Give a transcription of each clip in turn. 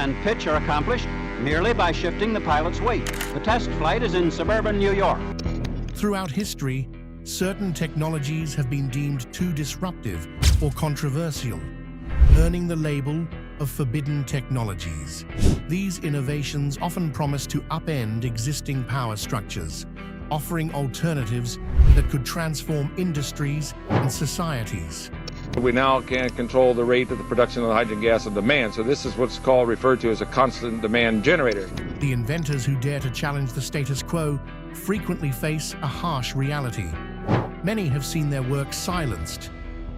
and pitch are accomplished merely by shifting the pilot's weight. The test flight is in suburban New York. Throughout history, certain technologies have been deemed too disruptive or controversial, earning the label of forbidden technologies. These innovations often promise to upend existing power structures, offering alternatives that could transform industries and societies. We now can control the rate of the production of the hydrogen gas on demand, so this is what's referred to as a constant demand generator. The inventors who dare to challenge the status quo frequently face a harsh reality. Many have seen their work silenced,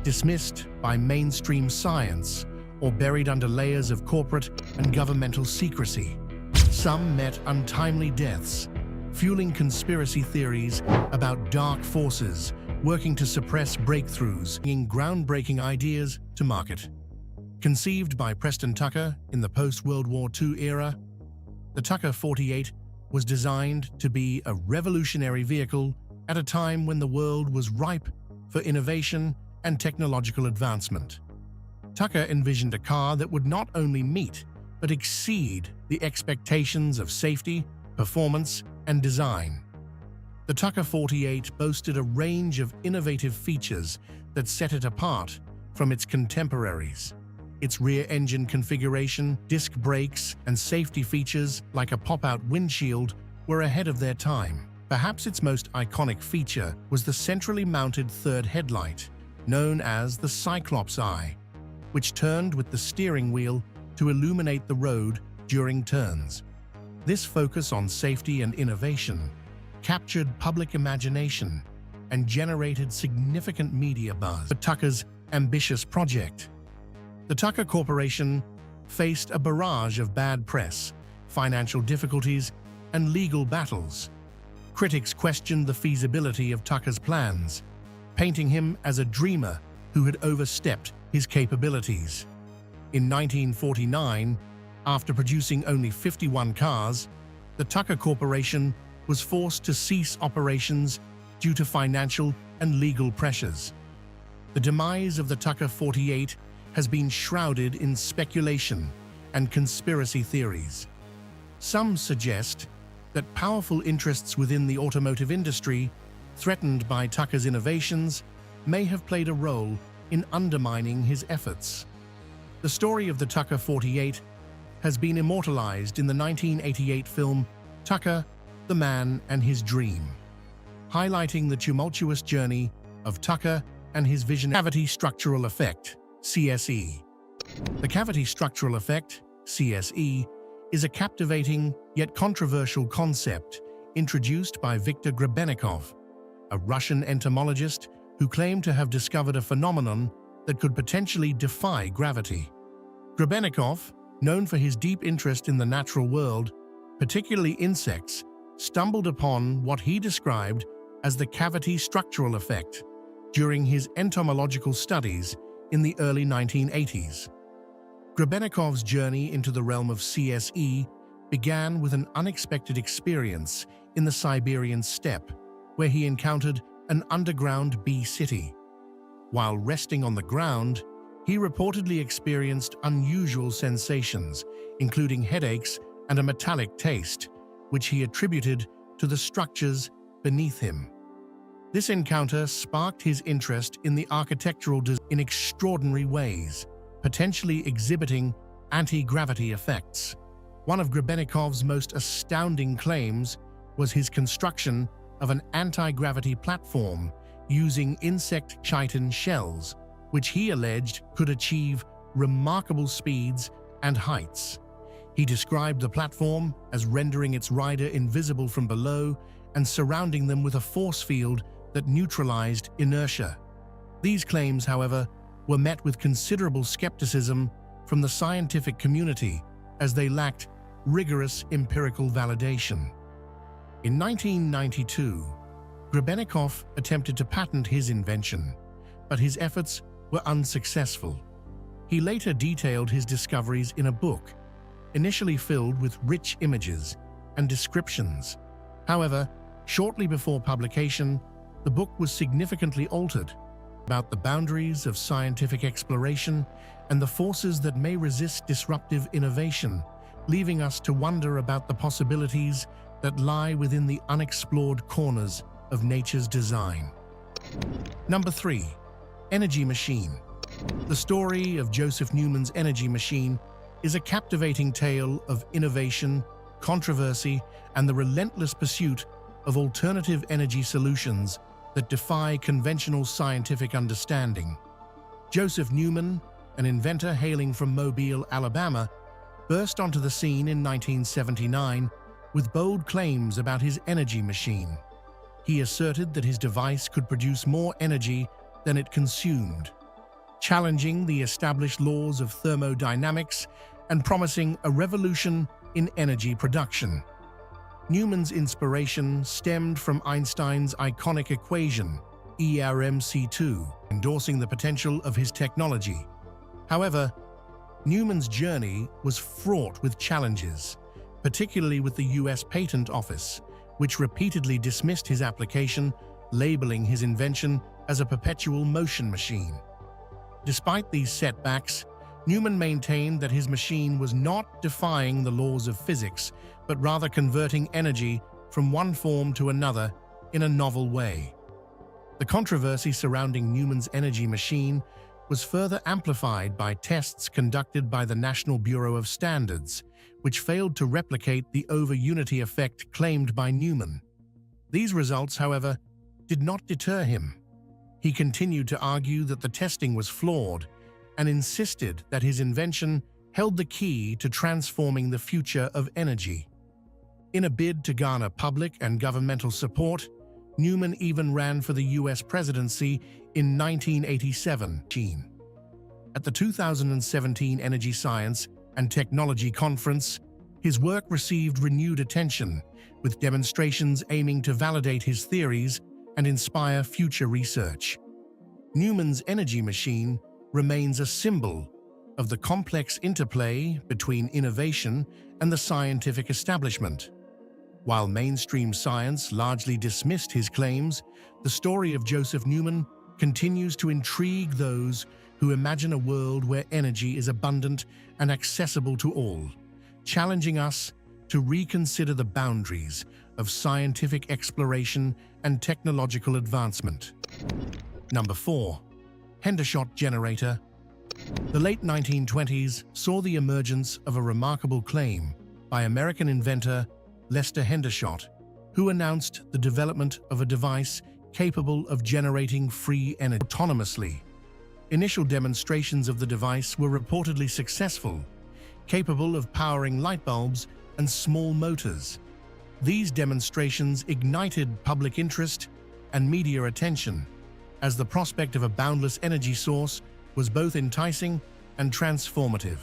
dismissed by mainstream science, or buried under layers of corporate and governmental secrecy. Some met untimely deaths, fueling conspiracy theories about dark forces working to suppress breakthroughs, bringing groundbreaking ideas to market. Conceived by Preston Tucker in the post-World War II era, the Tucker 48 was designed to be a revolutionary vehicle at a time when the world was ripe for innovation and technological advancement. Tucker envisioned a car that would not only meet but exceed the expectations of safety, performance, and design. The Tucker 48 boasted a range of innovative features that set it apart from its contemporaries. Its rear engine configuration, disc brakes, and safety features like a pop-out windshield were ahead of their time. Perhaps its most iconic feature was the centrally mounted third headlight, known as the Cyclops Eye, which turned with the steering wheel to illuminate the road during turns. This focus on safety and innovation captured public imagination and generated significant media buzz. The Tucker's ambitious project. The Tucker Corporation faced a barrage of bad press, financial difficulties, and legal battles. Critics questioned the feasibility of Tucker's plans, painting him as a dreamer who had overstepped his capabilities. In 1949, after producing only 51 cars, the Tucker Corporation was forced to cease operations due to financial and legal pressures. The demise of the Tucker 48 has been shrouded in speculation and conspiracy theories. Some suggest that powerful interests within the automotive industry, threatened by Tucker's innovations, may have played a role in undermining his efforts. The story of the Tucker 48 has been immortalized in the 1988 film Tucker, the Man and His Dream, highlighting the tumultuous journey of Tucker and his vision. Cavity structural effect, CSE. The cavity structural effect, CSE, is a captivating yet controversial concept introduced by Viktor Grebennikov, a Russian entomologist who claimed to have discovered a phenomenon that could potentially defy gravity. Grebennikov, known for his deep interest in the natural world, particularly insects, stumbled upon what he described as the cavity structural effect during his entomological studies in the early 1980s. Grebennikov's journey into the realm of CSE began with an unexpected experience in the Siberian steppe, where he encountered an underground bee city. While resting on the ground, he reportedly experienced unusual sensations, including headaches and a metallic taste, which he attributed to the structures beneath him. This encounter sparked his interest in the architectural design in extraordinary ways, potentially exhibiting anti-gravity effects. One of Grebennikov's most astounding claims was his construction of an anti-gravity platform using insect chitin shells, which he alleged could achieve remarkable speeds and heights. He described the platform as rendering its rider invisible from below and surrounding them with a force field that neutralized inertia. These claims, however, were met with considerable skepticism from the scientific community as they lacked rigorous empirical validation. In 1992, Grebennikov attempted to patent his invention, but his efforts were unsuccessful. He later detailed his discoveries in a book, initially filled with rich images and descriptions. However, shortly before publication, the book was significantly altered about the boundaries of scientific exploration and the forces that may resist disruptive innovation, leaving us to wonder about the possibilities that lie within the unexplored corners of nature's design. Number 3. Energy Machine. The story of Joseph Newman's energy machine is a captivating tale of innovation, controversy, and the relentless pursuit of alternative energy solutions that defy conventional scientific understanding. Joseph Newman, an inventor hailing from Mobile, Alabama, burst onto the scene in 1979 with bold claims about his energy machine. He asserted that his device could produce more energy than it consumed, challenging the established laws of thermodynamics and promising a revolution in energy production. Newman's inspiration stemmed from Einstein's iconic equation, ERmc2, endorsing the potential of his technology. However, Newman's journey was fraught with challenges, particularly with the US Patent Office, which repeatedly dismissed his application, labeling his invention as a perpetual motion machine. Despite these setbacks, Newman maintained that his machine was not defying the laws of physics, but rather converting energy from one form to another in a novel way. The controversy surrounding Newman's energy machine was further amplified by tests conducted by the National Bureau of Standards, which failed to replicate the over-unity effect claimed by Newman. These results, however, did not deter him. He continued to argue that the testing was flawed and insisted that his invention held the key to transforming the future of energy. In a bid to garner public and governmental support, Newman even ran for the US presidency in 1987. At the 2017 Energy Science and Technology Conference, his work received renewed attention, with demonstrations aiming to validate his theories and inspire future research. Newman's energy machine remains a symbol of the complex interplay between innovation and the scientific establishment. While mainstream science largely dismissed his claims, the story of Joseph Newman continues to intrigue those who imagine a world where energy is abundant and accessible to all, challenging us to reconsider the boundaries of scientific exploration and technological advancement. Number 4. Hendershot Generator. The late 1920s saw the emergence of a remarkable claim by American inventor Lester Hendershot, who announced the development of a device capable of generating free energy autonomously. Initial demonstrations of the device were reportedly successful, capable of powering light bulbs and small motors. These demonstrations ignited public interest and media attention, as the prospect of a boundless energy source was both enticing and transformative.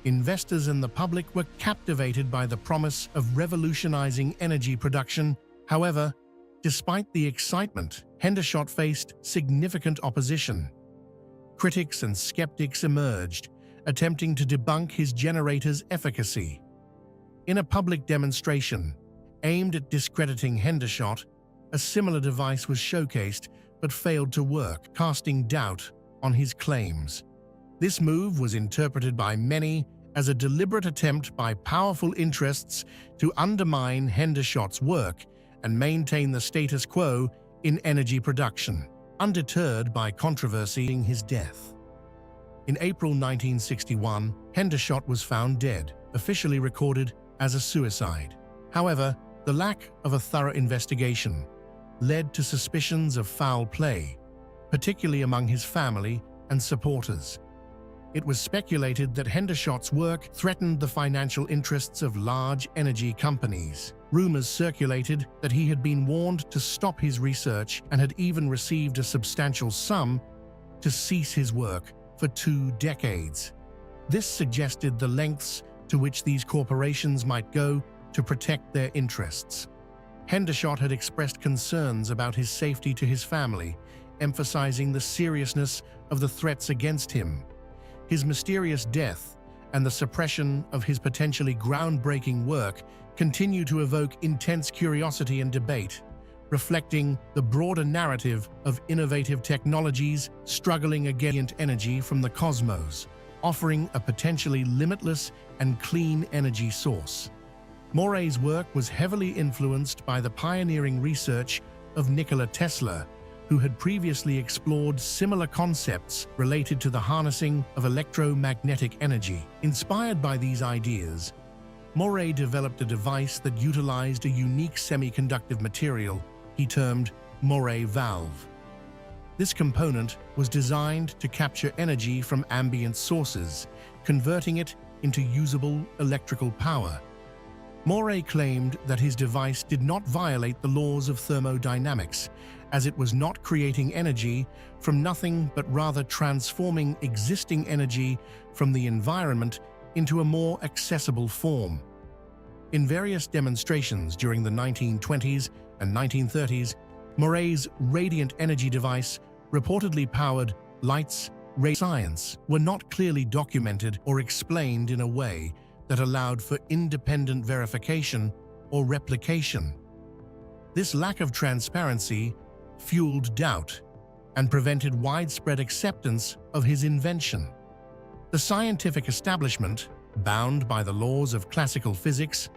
Investors and the public were captivated by the promise of revolutionizing energy production. However, despite the excitement, Hendershot faced significant opposition. Critics and skeptics emerged, attempting to debunk his generator's efficacy. In a public demonstration aimed at discrediting Hendershot, a similar device was showcased but failed to work, casting doubt on his claims. This move was interpreted by many as a deliberate attempt by powerful interests to undermine Hendershot's work and maintain the status quo in energy production, undeterred by controversy in his death. In April 1961, Hendershot was found dead, officially recorded as a suicide. However, the lack of a thorough investigation led to suspicions of foul play, particularly among his family and supporters. It was speculated that Hendershot's work threatened the financial interests of large energy companies. Rumors circulated that he had been warned to stop his research and had even received a substantial sum to cease his work for 2 decades. This suggested the lengths to which these corporations might go to protect their interests. Hendershot had expressed concerns about his safety to his family, emphasizing the seriousness of the threats against him. His mysterious death and the suppression of his potentially groundbreaking work continue to evoke intense curiosity and debate, reflecting the broader narrative of innovative technologies struggling against energy from the cosmos. offering a potentially limitless and clean energy source. Moray's work was heavily influenced by the pioneering research of Nikola Tesla, who had previously explored similar concepts related to the harnessing of electromagnetic energy. Inspired by these ideas, Moray developed a device that utilized a unique semiconductive material he termed Moray valve. This component was designed to capture energy from ambient sources, converting it into usable electrical power. Moray claimed that his device did not violate the laws of thermodynamics, as it was not creating energy from nothing but rather transforming existing energy from the environment into a more accessible form. In various demonstrations during the 1920s and 1930s, Moray's radiant energy device reportedly powered lights. Science were not clearly documented or explained in a way that allowed for independent verification or replication. This lack of transparency fueled doubt and prevented widespread acceptance of his invention. The scientific establishment, bound by the laws of classical physics,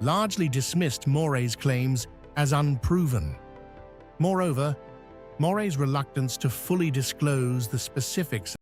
largely dismissed Moray's claims as unproven. Moreover, Moray's reluctance to fully disclose the specifics